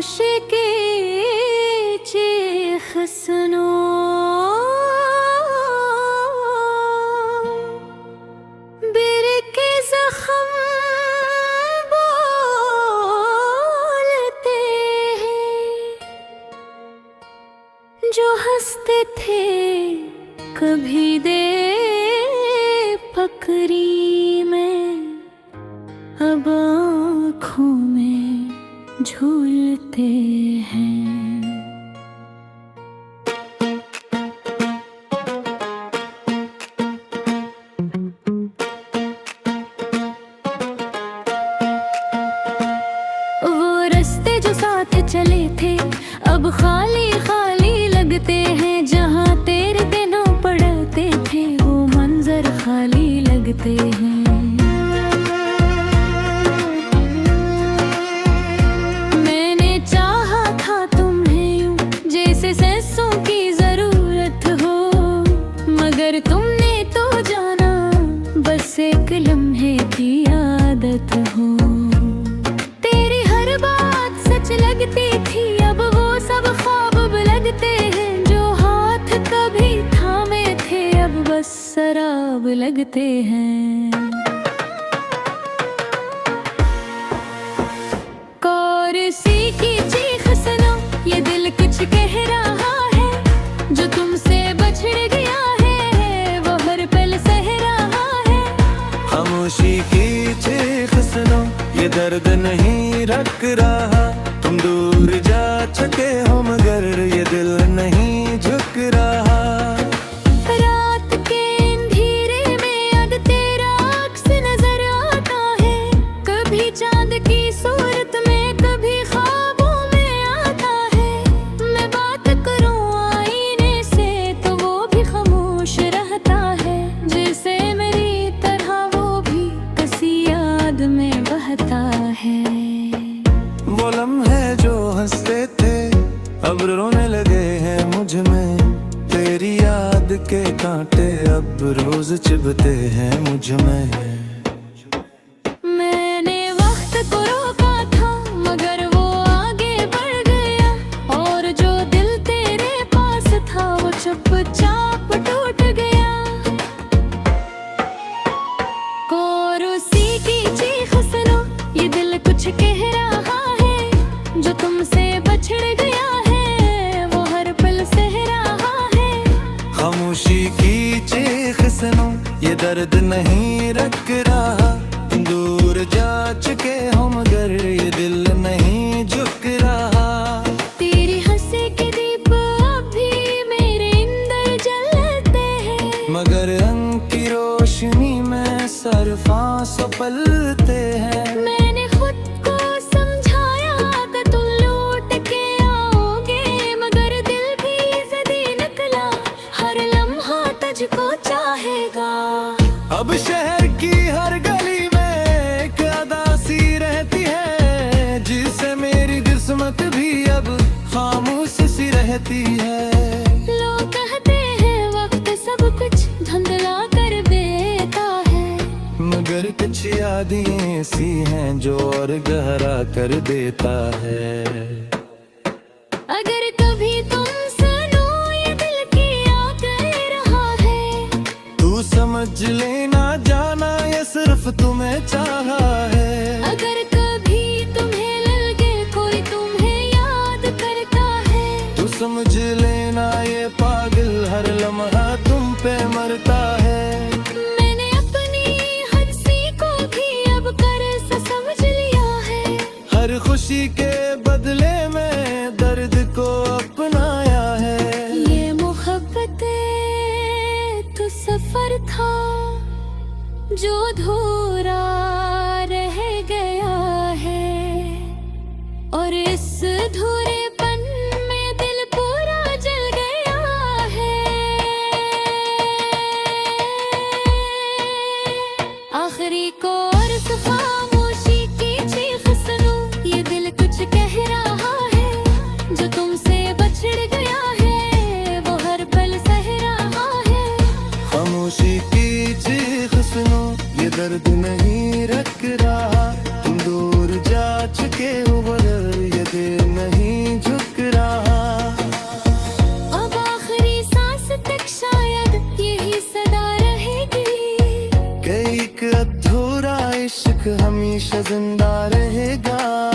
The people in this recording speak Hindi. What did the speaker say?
खामोशी की चीख सुनो, बिर के जख्म बोलते हैं, जो हंसते थे कभी दे फकरी में, अब आँखों में झूलते हैं। वो रास्ते जो साथ चले थे अब खाली खाली लगते हैं, जहाँ तेरे दिनों पड़ते थे वो मंजर खाली लगते हैं। मैंने चाहा था तुम्हें यूं जैसे सांसों की जरूरत हो, मगर तुमने तो जाना बस एक लम्हे की आदत हो। तेरी हर बात सच लगती थी, अब वो सब ख्वाब लगते हैं, जो हाथ कभी थामे थे अब बस शराब लगते हैं। कौरसी की चीख सुनो, ये दिल कुछ कह रहा है, जो तुमसे बछड़ गया है वो हर पल सह रहा है। खामोशी की चीख सुनो, ये दर्द नहीं रख रहा, तुम दूर जा चुके हो मगर ये दिल नहीं झुक रहा। रात के अंधेरे में अब तेरा अक्स नजर आता है, कभी चांद की सूरत में कभी ख्वाबों में आता है। मैं बात करूं आईने से तो वो भी खामोश रहता है, जैसे मेरी तरह वो भी किसी याद में बहता है। वो लम्हे जो हंसते थे अब रोने लगे हैं मुझ में, तेरी याद के कांटे अब रोज चुभते हैं मुझ में। मैंने वक्त को रोका था मगर वो आगे बढ़ गया, और जो दिल तेरे पास था वो चुपचाप टूट गया। कौरसी की चीख सुनो, ये दिल कुछ कह रहा है, जो तुमसे बछड़ गया है वो हर पल सह रहा है। खामोशी की चीख सुनो, ये दर्द नहीं रख रहा, दूर जा चुके हो मगर ये दिल नहीं झुक रहा। तेरी हंसी के दीप अब भी मेरे अंदर जलते हैं, मगर रंग की रोशनी में सरफां पलते हैं। मैंने खुद को समझाया कि तुम लौट के आओगे, मगर दिल भी ज़िद्दी निकला, हर लम्हा तुझको चाहेगा। अब शहर की हर गली में एक अदासी रहती है, जिससे मेरी किस्मत भी अब खामोश सी रहती है। लोग कहते हैं वक्त सब कुछ धुंधला कर देता है, मगर कुछ यादें ऐसी हैं जो और गहरा कर देता है। अगर कभी तुम सुनो ये दिल की आग रहा है, तू समझ लेना जाना ये सिर्फ तुम्हें चाहा है। अगर कभी तुम्हें लगे कोई तुम्हें याद करता है, तू समझ लेना ये पागल हर लम्हा तुम पे मरता है। मैंने अपनी हंसी को भी अब कर्ज समझ लिया है, हर खुशी के बदले में दर्द को अपनाया है। ये मोहब्बतें तो सफर था जो अधूरा रह गया है, और इस अधूरेपन में दिल पूरा जल गया है। आखिरी को और खामोशी की चीख सुनो, ये दिल कुछ कह रहा है, जो तुमसे बछड़ गया है वो हर पल सह रहा है। खामोशी की चीख सुनो, ये दर्द नहीं रख एक अधूरा इश्क हमेशा जिंदा रहेगा।